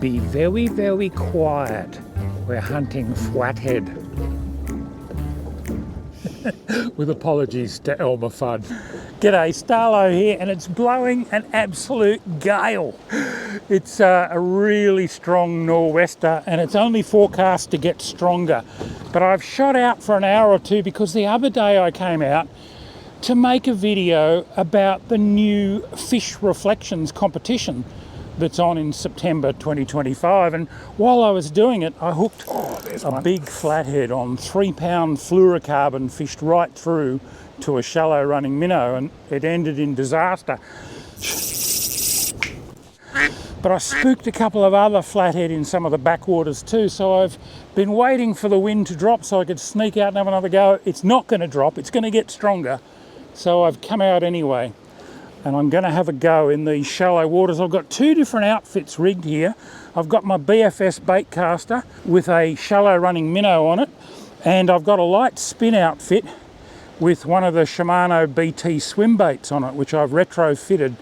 Be very, very quiet. We're hunting flathead. With apologies to Elmer Fudd. G'day, Starlo here, and it's blowing an absolute gale. It's a really strong nor'wester, and it's only forecast to get stronger. But I've shot out for an hour or two because the other day I came out to make a video about the new fish reflections competition that's on in September 2025, and while I was doing it I hooked a big flathead on 3-pound fluorocarbon, fished right through to a shallow running minnow, and it ended in disaster. But I spooked a couple of other flathead in some of the backwaters too, so I've been waiting for the wind to drop so I could sneak out and have another go. It's not going to drop, it's going to get stronger, so I've come out anyway. And I'm going to have a go in these shallow waters. I've got two different outfits rigged here. I've got my BFS bait caster with a shallow running minnow on it, and I've got a light spin outfit with one of the Shimano BT swim baits on it, which I've retrofitted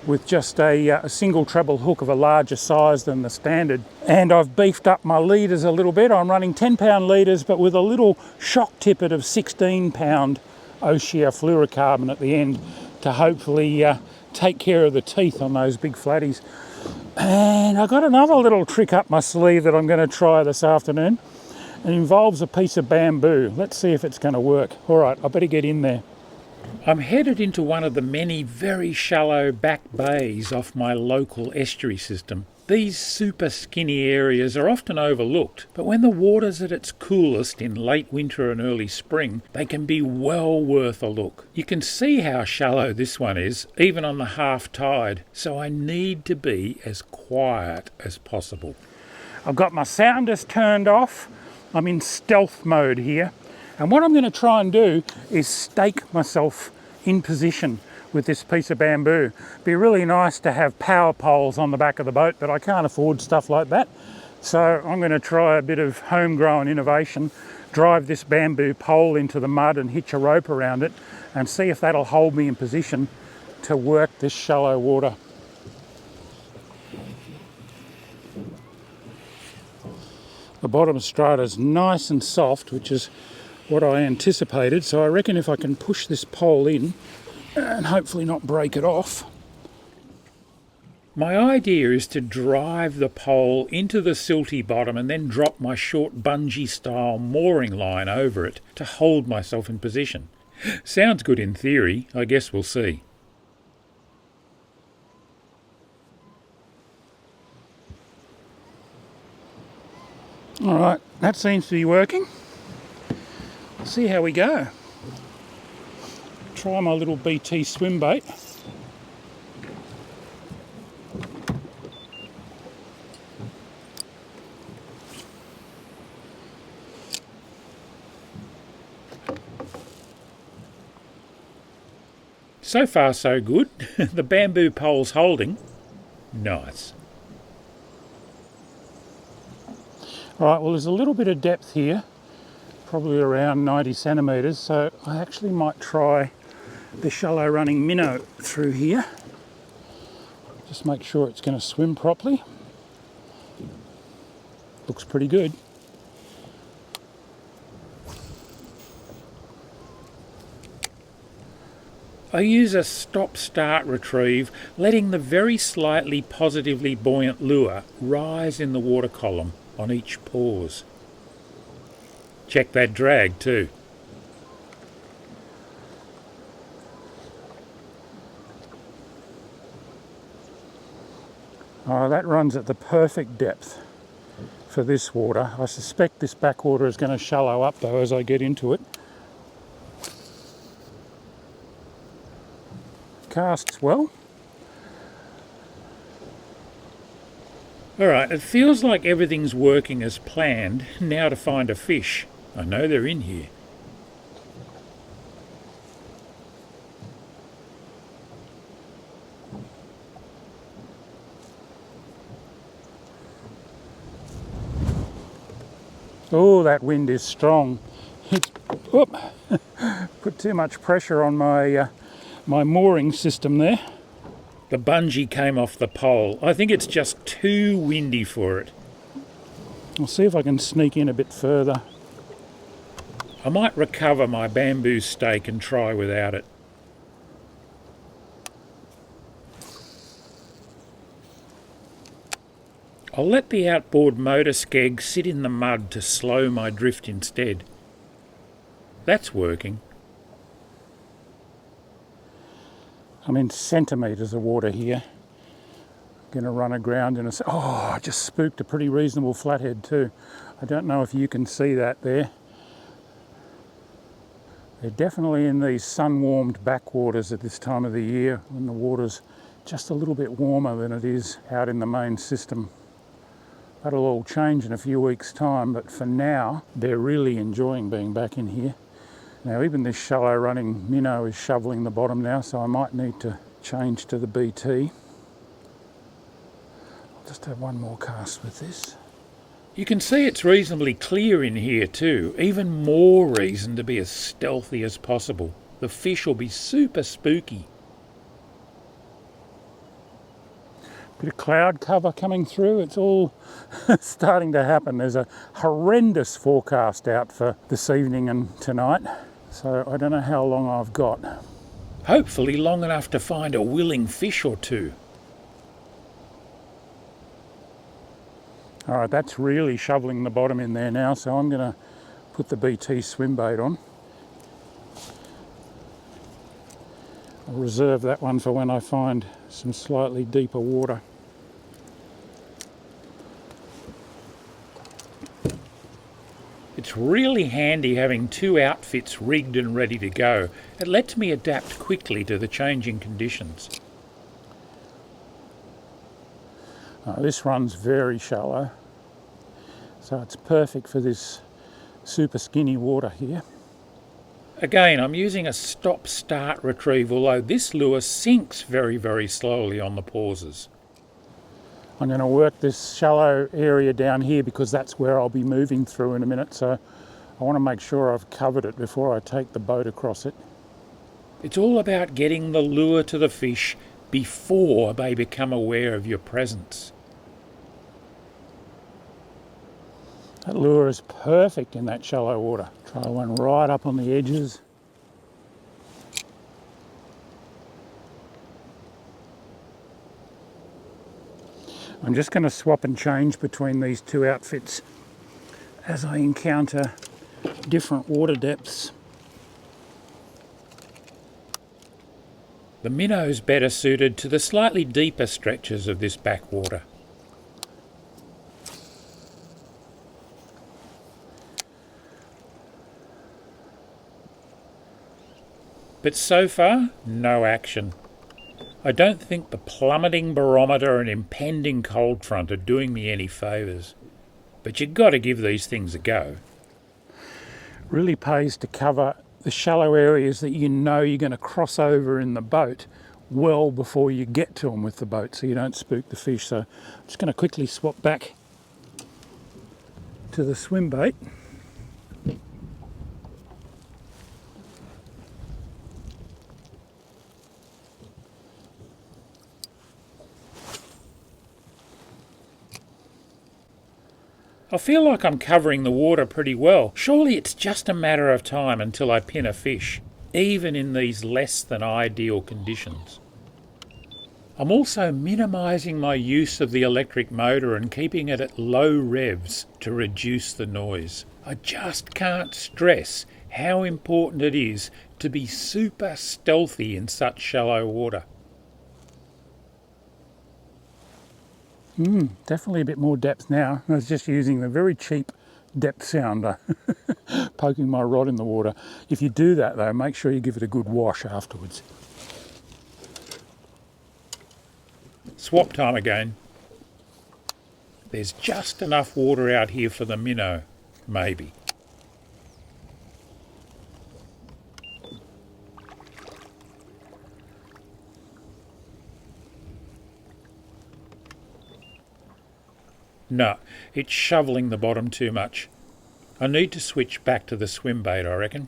with just a single treble hook of a larger size than the standard. And I've beefed up my leaders a little bit. I'm running 10-pound leaders, but with a little shock tippet of 16-pound Oshia fluorocarbon at the end, to hopefully take care of the teeth on those big flatties. And I've got another little trick up my sleeve that I'm going to try this afternoon. It involves a piece of bamboo. Let's see if it's going to work. All right, I better get in there. I'm headed into one of the many very shallow back bays off my local estuary system. These super skinny areas are often overlooked, but when the water's at its coolest in late winter and early spring, they can be well worth a look. You can see how shallow this one is, even on the half tide, so I need to be as quiet as possible. I've got my sounders turned off. I'm in stealth mode here, and what I'm going to try and do is stake myself in position with this piece of bamboo. Be really nice to have power poles on the back of the boat, but I can't afford stuff like that. So I'm going to try a bit of homegrown innovation, drive this bamboo pole into the mud and hitch a rope around it, and see if that'll hold me in position to work this shallow water. The bottom strata's nice and soft, which is what I anticipated, so I reckon if I can push this pole in and hopefully not break it off. My idea is to drive the pole into the silty bottom and then drop my short bungee style mooring line over it to hold myself in position. Sounds good in theory, I guess we'll see. Alright, that seems to be working. Let's see how we go. Try my little BT swim bait. So far so good. The bamboo pole's holding. Nice. Alright, well there's a little bit of depth here, probably around 90 centimetres, so I actually might try the shallow running minnow through here. Just make sure it's going to swim properly. Looks pretty good. I use a stop-start retrieve, letting the very slightly positively buoyant lure rise in the water column on each pause. Check that drag too. Oh, that runs at the perfect depth for this water. I suspect this backwater is going to shallow up though as I get into it. Casts well. Alright, it feels like everything's working as planned. Now to find a fish. I know they're in here. Oh, that wind is strong. Put too much pressure on my my mooring system there. The bungee came off the pole. I think it's just too windy for it. I'll see if I can sneak in a bit further. I might recover my bamboo stake and try without it. I'll let the outboard motor skeg sit in the mud to slow my drift instead. That's working. I'm in centimetres of water here. I'm going to run aground in a... Oh, I just spooked a pretty reasonable flathead too. I don't know if you can see that there. They're definitely in these sun-warmed backwaters at this time of the year when the water's just a little bit warmer than it is out in the main system. That'll all change in a few weeks' time, but for now, they're really enjoying being back in here. Now, even this shallow running minnow is shoveling the bottom now, so I might need to change to the BT. I'll just have one more cast with this. You can see it's reasonably clear in here too. Even more reason to be as stealthy as possible. The fish will be super spooky. Bit of cloud cover coming through. It's all starting to happen. There's a horrendous forecast out for this evening and tonight. So I don't know how long I've got. Hopefully long enough to find a willing fish or two. All right, that's really shoveling the bottom in there now, so I'm going to put the BT swim bait on. I'll reserve that one for when I find some slightly deeper water. It's really handy having two outfits rigged and ready to go. It lets me adapt quickly to the changing conditions. This run's very shallow, so it's perfect for this super skinny water here. Again, I'm using a stop-start retrieve, although this lure sinks very, very slowly on the pauses. I'm going to work this shallow area down here because that's where I'll be moving through in a minute, so I want to make sure I've covered it before I take the boat across it. It's all about getting the lure to the fish before they become aware of your presence. That lure is perfect in that shallow water. Try one right up on the edges. I'm just going to swap and change between these two outfits as I encounter different water depths. The minnow's better suited to the slightly deeper stretches of this backwater. But so far, no action. I don't think the plummeting barometer and impending cold front are doing me any favours. But you've got to give these things a go. Really pays to cover the shallow areas that you know you're going to cross over in the boat well before you get to them with the boat, so you don't spook the fish. So I'm just going to quickly swap back to the swim bait. I feel like I'm covering the water pretty well. Surely it's just a matter of time until I pin a fish, even in these less than ideal conditions. I'm also minimising my use of the electric motor and keeping it at low revs to reduce the noise. I just can't stress how important it is to be super stealthy in such shallow water. Definitely a bit more depth now. I was just using the very cheap depth sounder, poking my rod in the water. If you do that though, make sure you give it a good wash afterwards. Swap time again. There's just enough water out here for the minnow, maybe. No, it's shoveling the bottom too much. I need to switch back to the swim bait, I reckon.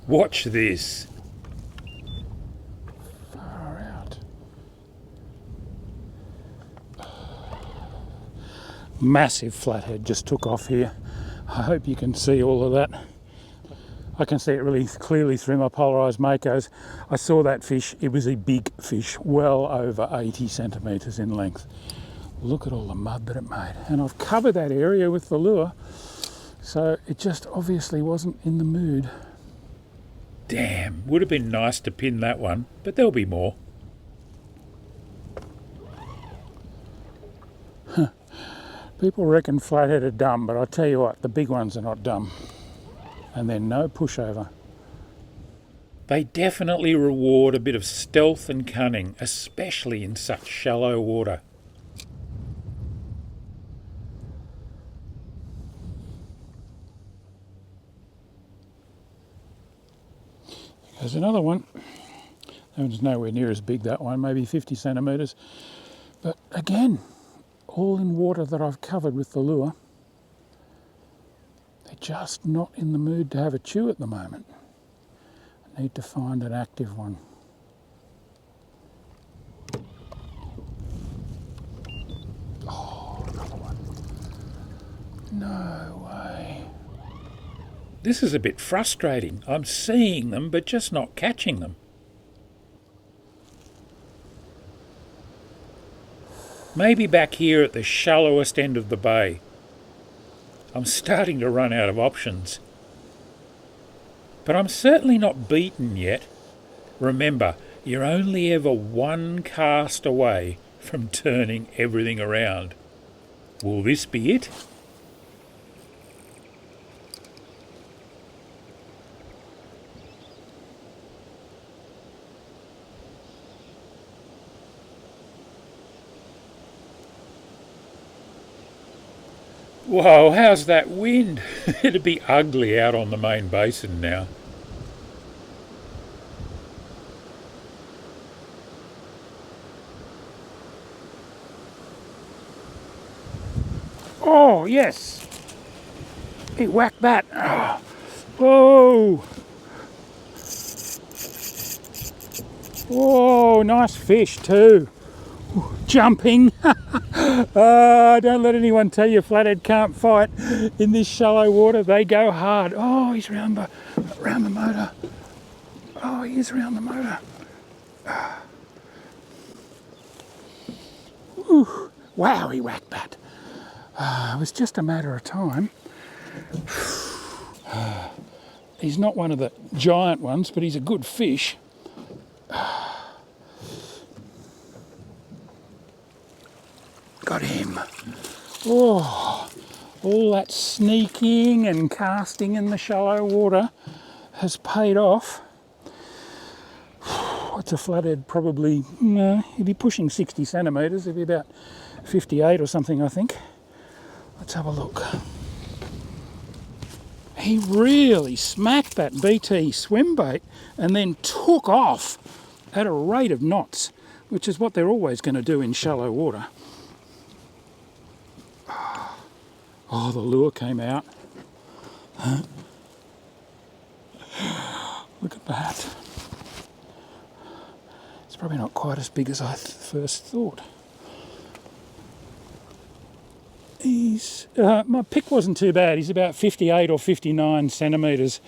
Watch this. Far out. Massive flathead just took off here. I hope you can see all of that. I can see it really clearly through my polarised makos. I saw that fish. It was a big fish, well over 80 centimetres in length. Look at all the mud that it made. And I've covered that area with the lure, so it just obviously wasn't in the mood. Damn, would have been nice to pin that one, but there'll be more. People reckon flathead are dumb, but I tell you what, the big ones are not dumb. And they're no pushover. They definitely reward a bit of stealth and cunning, especially in such shallow water. There's another one. That one's nowhere near as big, that one, maybe 50 centimetres. But again, all in water that I've covered with the lure. They're just not in the mood to have a chew at the moment. I need to find an active one. Oh, another one. No way. This is a bit frustrating. I'm seeing them, but just not catching them. Maybe back here at the shallowest end of the bay. I'm starting to run out of options. But I'm certainly not beaten yet. Remember, you're only ever one cast away from turning everything around. Will this be it? Whoa, how's that wind? It'd be ugly out on the main basin now. Oh, yes. He whacked that. Oh. Whoa. Whoa, nice fish too. Jumping. Don't let anyone tell you flathead can't fight in this shallow water. They go hard. Oh, he's round the motor. Oh, he is round the motor. Ooh, wow, he whacked that. It was just a matter of time. He's not one of the giant ones, but he's a good fish. Got him. Oh, all that sneaking and casting in the shallow water has paid off. It's a flathead, probably, he'd be pushing 60 centimetres, he'd be about 58 or something, I think. Let's have a look. He really smacked that BT swim bait and then took off at a rate of knots, which is what they're always going to do in shallow water. Oh, the lure came out. Look at that. It's probably not quite as big as I first thought. My pick wasn't too bad. He's about 58 or 59 centimetres.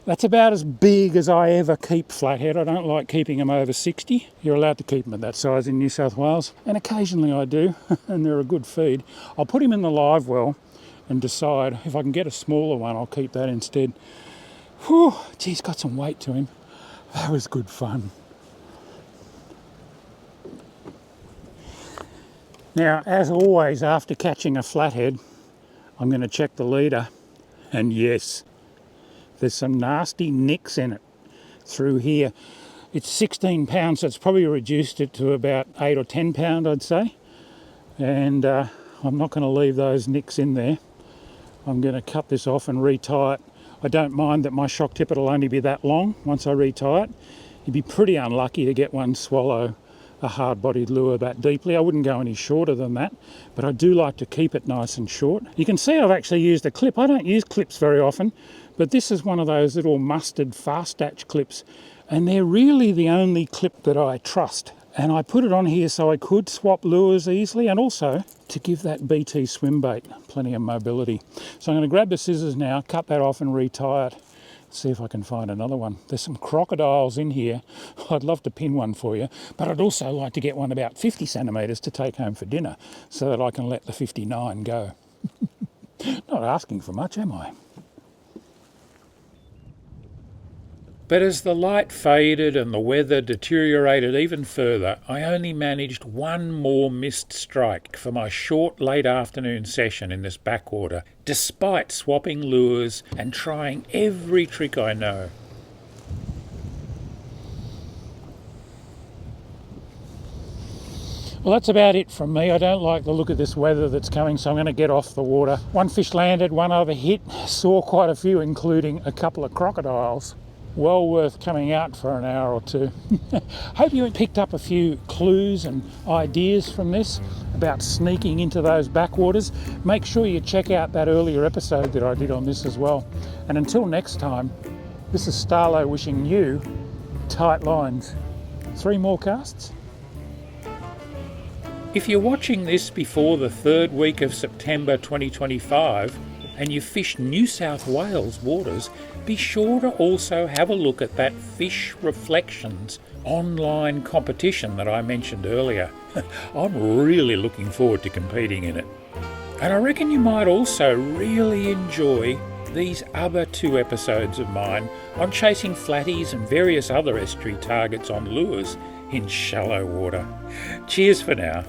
That's about as big as I ever keep flathead. I don't like keeping them over 60. You're allowed to keep them at that size in New South Wales, and occasionally I do, and they're a good feed. I'll put him in the live well and decide if I can get a smaller one, I'll keep that instead. Whew, geez, got some weight to him. That was good fun. Now, as always, after catching a flathead, I'm going to check the leader, and yes, there's some nasty nicks in it through here. It's 16 pounds, so it's probably reduced it to about 8 or 10 pound, I'd say. And I'm not going to leave those nicks in there. I'm going to cut this off and retie it. I don't mind that my shock tippet will only be that long once I retie it. You'd be pretty unlucky to get one swallow a hard-bodied lure that deeply. I wouldn't go any shorter than that, but I do like to keep it nice and short. You can see I've actually used a clip. I don't use clips very often, But this is one of those little mustard fast atch clips, and they're really the only clip that I trust. And I put it on here so I could swap lures easily, and also to give that BT swim bait plenty of mobility. So I'm going to grab the scissors now, cut that off and retie it. See if I can find another one. There's some crocodiles in here. I'd love to pin one for you, but I'd also like to get one about 50 centimetres to take home for dinner so that I can let the 59 go. Not asking for much, am I? But as the light faded and the weather deteriorated even further, I only managed one more missed strike for my short late afternoon session in this backwater, despite swapping lures and trying every trick I know. Well, that's about it from me. I don't like the look of this weather that's coming, so I'm going to get off the water. One fish landed, one other hit. Saw quite a few, including a couple of crocodiles. Well worth coming out for an hour or two. Hope you picked up a few clues and ideas from this about sneaking into those backwaters. Make sure you check out that earlier episode that I did on this as well. And until next time, this is Starlo wishing you tight lines. 3 more casts? If you're watching this before the 3rd week of September 2025 and you fish New South Wales waters, be sure to also have a look at that Fish Reflections online competition that I mentioned earlier. I'm really looking forward to competing in it. And I reckon you might also really enjoy these other 2 episodes of mine on chasing flatties and various other estuary targets on lures in shallow water. Cheers for now.